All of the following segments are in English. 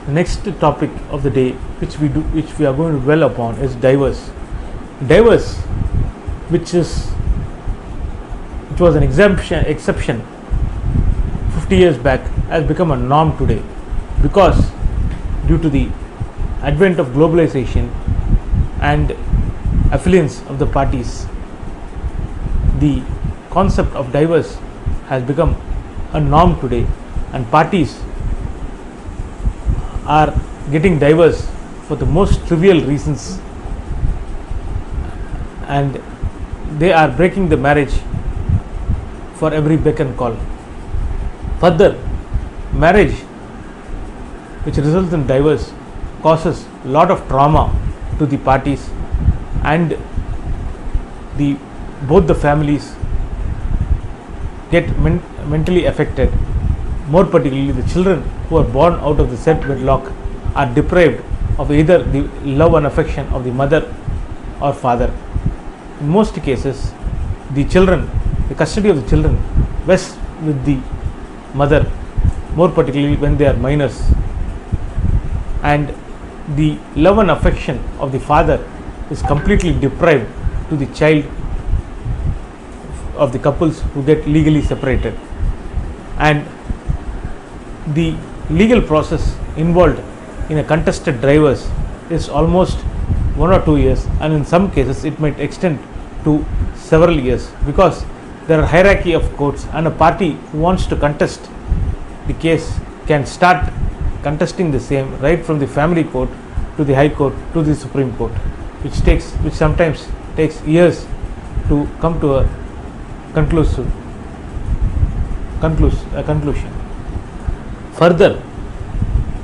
The next topic of the day, which we are going to dwell upon, is divorce. Divorce, which was an exception 50 years back, has become a norm today, because due to the advent of globalization and affluence of the parties, the concept of divorce has become a norm today, and parties are getting divorced for the most trivial reasons, and they are breaking the marriage for every beck and call. Further, marriage which results in divorce causes a lot of trauma to the parties, and both the families get mentally affected. More particularly, the children who are born out of the said wedlock are deprived of either the love and affection of the mother or father. In most cases, the custody of the children rests with the mother, more particularly when they are minors, and the love and affection of the father is completely deprived to the child of the couples who get legally separated. And the legal process involved in a contested divorce is almost 1 or 2 years, and in some cases it might extend to several years, because there are hierarchy of courts, and a party who wants to contest the case can start contesting the same right from the family court to the high court to the Supreme Court, which sometimes takes years to come to a conclusion. Further,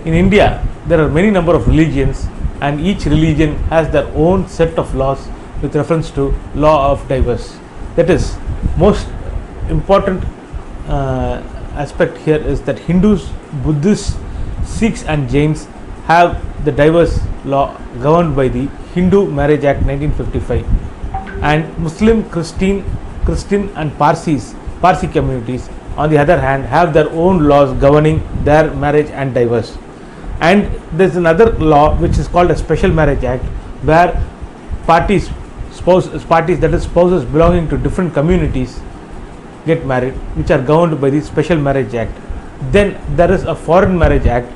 in India there are many number of religions, and each religion has their own set of laws with reference to law of divorce. That is, most important aspect here is that Hindus, Buddhists, Sikhs and Jains have the divorce law governed by the Hindu Marriage Act 1955, and Muslim, Christian and Parsi communities on the other hand have their own laws governing their marriage and divorce. And there is another law which is called a Special Marriage Act, where spouses belonging to different communities get married, which are governed by the Special Marriage Act. Then there is a Foreign Marriage Act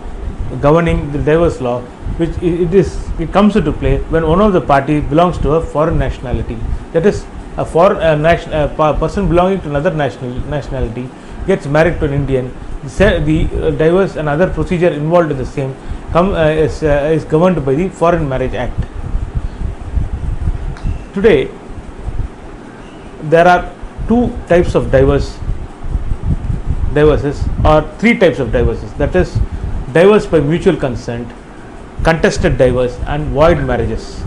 governing the divorce law, which it comes into play when one of the parties belongs to a foreign nationality. That is, a person belonging to another nationality gets married to an Indian. The divorce and other procedure involved in the same is governed by the Foreign Marriage Act. Today, there are two types of divorces, or three types of divorces. That is, divorce by mutual consent, contested divorce, and void marriages.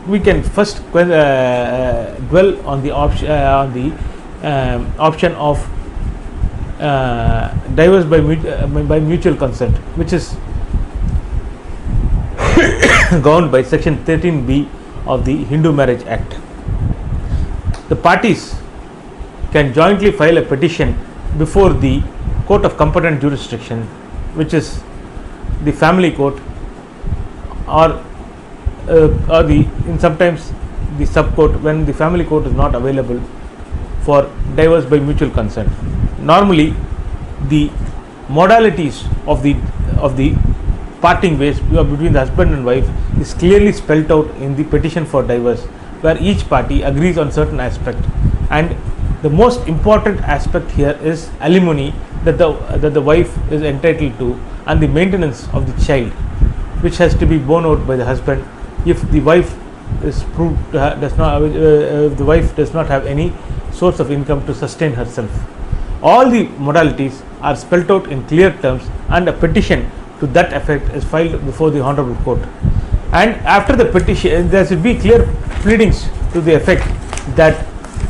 We can first dwell on the option of divorce by mutual consent, which is governed by section 13B of the Hindu Marriage Act. The parties can jointly file a petition before the court of competent jurisdiction, which is the family court, or sometimes the sub court when the family court is not available for divorce by mutual consent. Normally, the modalities of the parting ways between the husband and wife is clearly spelt out in the petition for divorce, where each party agrees on certain aspect, and the most important aspect here is alimony that the wife is entitled to, and the maintenance of the child, which has to be borne out by the husband if the wife is proved does not have any source of income to sustain herself. All the modalities are spelt out in clear terms, and a petition to that effect is filed before the Honorable Court. And after the petition, there should be clear pleadings to the effect that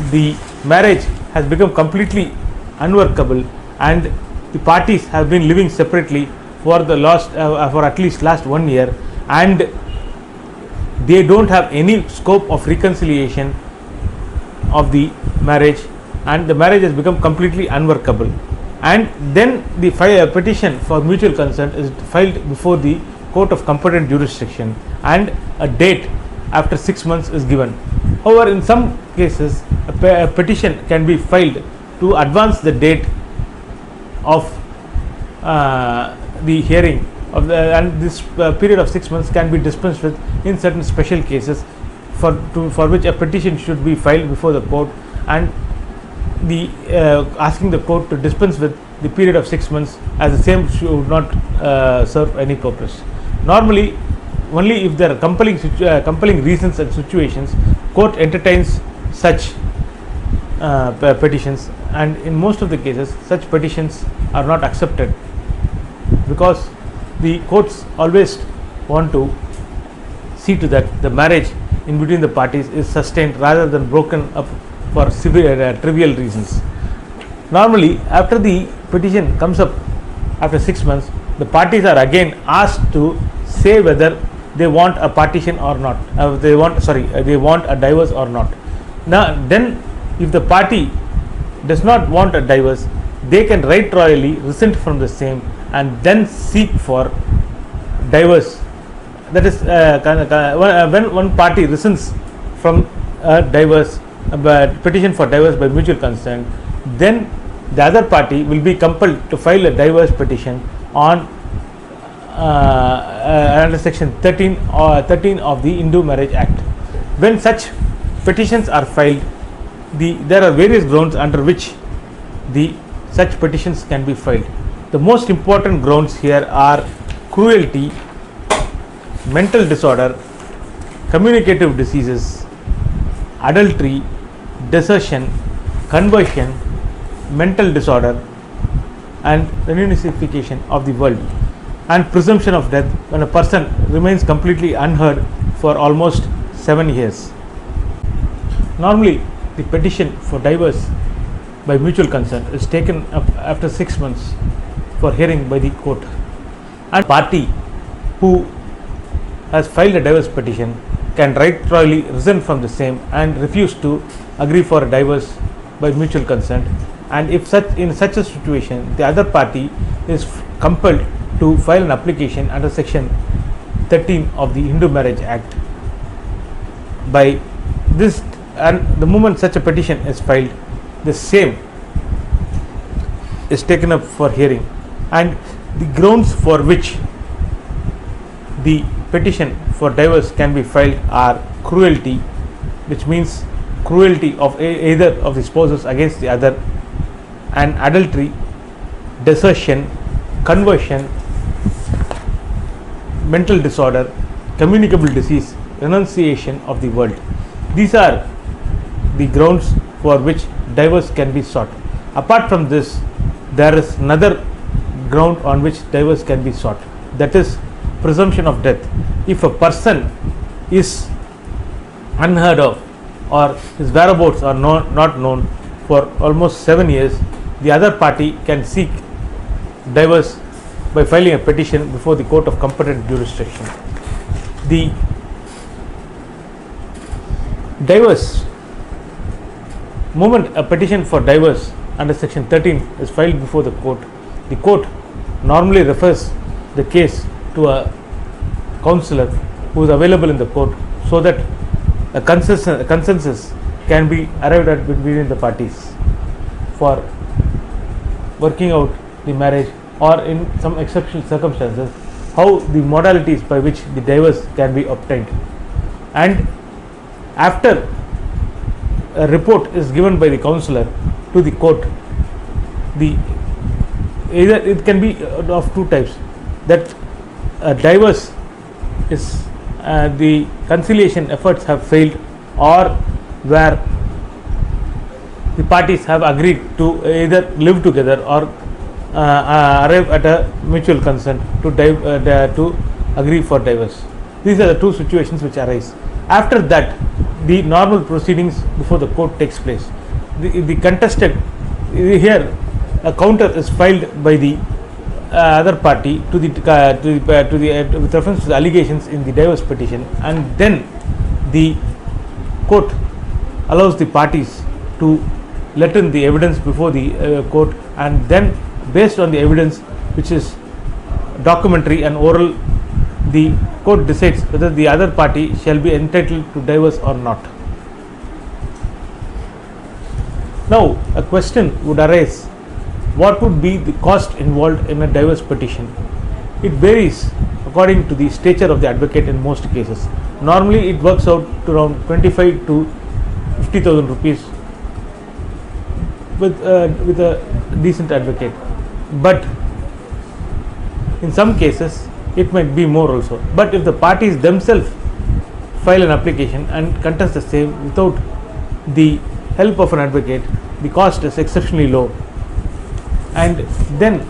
the marriage has become completely unworkable, and the parties have been living separately for at least last 1 year, and they don't have any scope of reconciliation of the marriage, and the marriage has become completely unworkable. and then the petition for mutual consent is filed before the court of competent jurisdiction, and a date after 6 months is given. However, in some cases a petition can be filed to advance the date of the hearing of the, and this period of 6 months can be dispensed with in certain special cases for which a petition should be filed before the court, and the asking the court to dispense with the period of 6 months, as the same should not serve any purpose. Normally, only if there are compelling reasons and situations, court entertains such petitions, and in most of the cases such petitions are not accepted, because the courts always want to see to that the marriage in between the parties is sustained rather than broken up for severe trivial reasons. Normally, after the petition comes up after 6 months, the parties are again asked to say whether they want a partition or not. They want a divorce or not. Now, then, if the party does not want a divorce, they can right royally rescind from the same and then seek for divorce. That is, when one party rescinds from a divorce, petition for divorce by mutual consent, then the other party will be compelled to file a divorce petition on under section 13 of the Hindu Marriage Act. When such petitions are filed, there are various grounds under which such petitions can be filed. The most important grounds here are cruelty, mental disorder, communicative diseases, adultery, desertion, conversion, mental disorder, and renunciation of the world, and presumption of death when a person remains completely unheard for almost 7 years. Normally, the petition for divorce by mutual consent is taken up after 6 months for hearing by the court, and party who has filed a divorce petition can right royally rescind from the same and refuse to agree for a divorce by mutual consent, and if in such a situation the other party is compelled to file an application under section 13 of the Hindu Marriage Act. By this, and the moment such a petition is filed, the same is taken up for hearing, and the grounds for which the petition for divorce can be filed are cruelty, which means cruelty of either of the spouses against the other, and adultery, desertion, conversion, mental disorder, communicable disease, renunciation of the world. These are the grounds for which divorce can be sought. Apart from this, there is another ground on which divorce can be sought, that is presumption of death. If a person is unheard of or his whereabouts are not known for almost 7 years, the other party can seek divorce by filing a petition before the court of competent jurisdiction. The divorce, moment a petition for divorce under section 13 is filed before the court normally refers the case to a counselor who is available in the court, so that a consensus can be arrived at between the parties for working out the marriage, or in some exceptional circumstances how the modalities by which the divorce can be obtained. And after a report is given by the counselor to the court, either it can be of two types, that a divorce is the conciliation efforts have failed, or where the parties have agreed to either live together or arrive at a mutual consent to agree for divorce. These are the two situations which arise. After that, the normal proceedings before the court takes place. The contested, here a counter is filed by the other party with reference to the allegations in the divorce petition, and then the court allows the parties to let in the evidence before the court, and then based on the evidence which is documentary and oral, the court decides whether the other party shall be entitled to divorce or not. Now, a question would arise: what would be the cost involved in a divorce petition? It varies according to the stature of the advocate in most cases. Normally, it works out to around 25 to 50,000 rupees with a decent advocate, but in some cases it might be more also. But if the parties themselves file an application and contest the same without the help of an advocate, the cost is exceptionally low. And then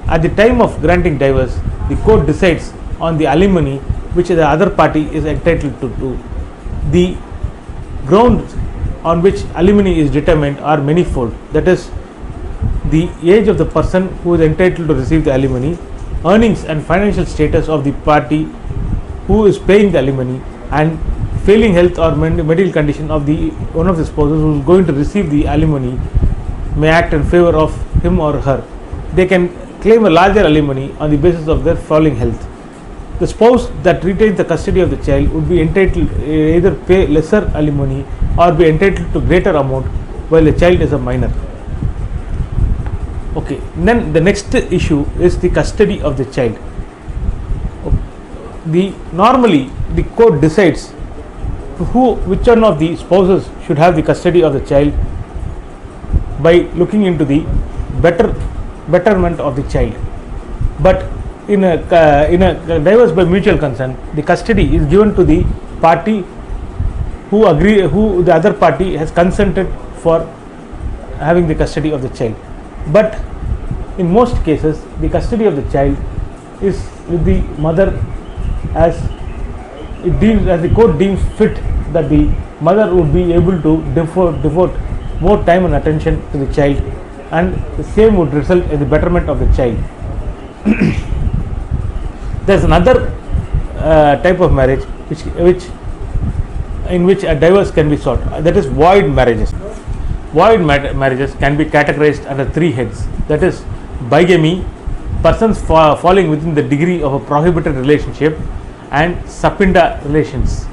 at the time of granting divorce, the court decides on the alimony which the other party is entitled to do. The grounds on which alimony is determined are manifold. That is, the age of the person who is entitled to receive the alimony, earnings and financial status of the party who is paying the alimony, and failing health or medical condition of the one of the spouses who is going to receive the alimony may act in favor of him or her. They can claim a larger alimony on the basis of their falling health. The spouse that retains the custody of the child would be entitled either pay lesser alimony or be entitled to greater amount while the child is a minor. Okay, then the next issue is the custody of the child. Normally the court decides which one of the spouses should have the custody of the child by looking into the betterment of the child. But in a divorce by mutual consent, the custody is given to the party who the other party has consented for having the custody of the child. But in most cases, the custody of the child is with the mother, as the court deems fit that the mother would be able to devote more time and attention to the child, and the same would result in the betterment of the child. There is another type of marriage in which a divorce can be sought, that is void marriages. Void marriages can be categorized under three heads, that is bigamy, persons falling within the degree of a prohibited relationship, and sapinda relations.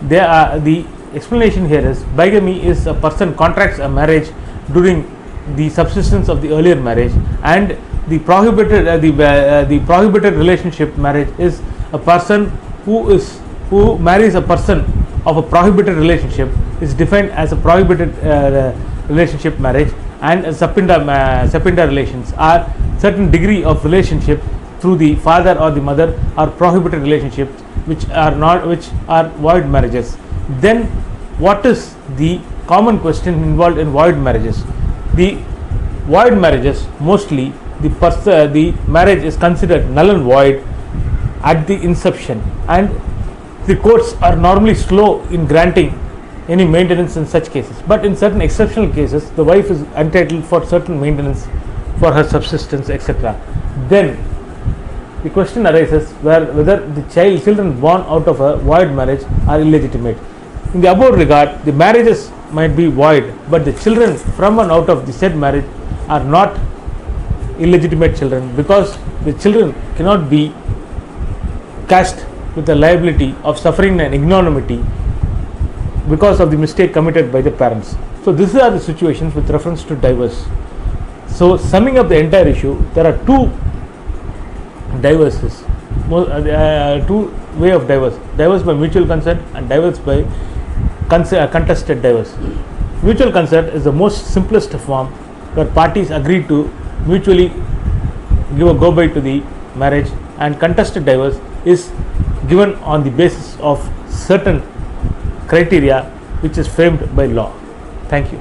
The explanation here is bigamy is a person contracts a marriage during the subsistence of the earlier marriage, and the prohibited relationship marriage is a person who marries a person of a prohibited relationship is defined as a prohibited relationship marriage, and sapinda relations are certain degree of relationship through the father or the mother are prohibited relationships which are void marriages. Then what is the common question involved in void marriages? The void marriages, mostly the marriage is considered null and void at the inception, and the courts are normally slow in granting any maintenance in such cases. But in certain exceptional cases, the wife is entitled for certain maintenance for her subsistence, etc. Then the question arises whether the children born out of a void marriage are illegitimate. In the above regard, the marriages might be void, but the children from and out of the said marriage are not illegitimate children, because the children cannot be cast with the liability of suffering an ignominy because of the mistake committed by the parents. So these are the situations with reference to divorce. So summing up the entire issue, there are two divorces, two way of divorce: divorce by mutual consent and divorce by contested divorce. Mutual consent is the most simplest form, where parties agree to mutually give a go by to the marriage, and contested divorce is given on the basis of certain criteria which is framed by law. Thank you.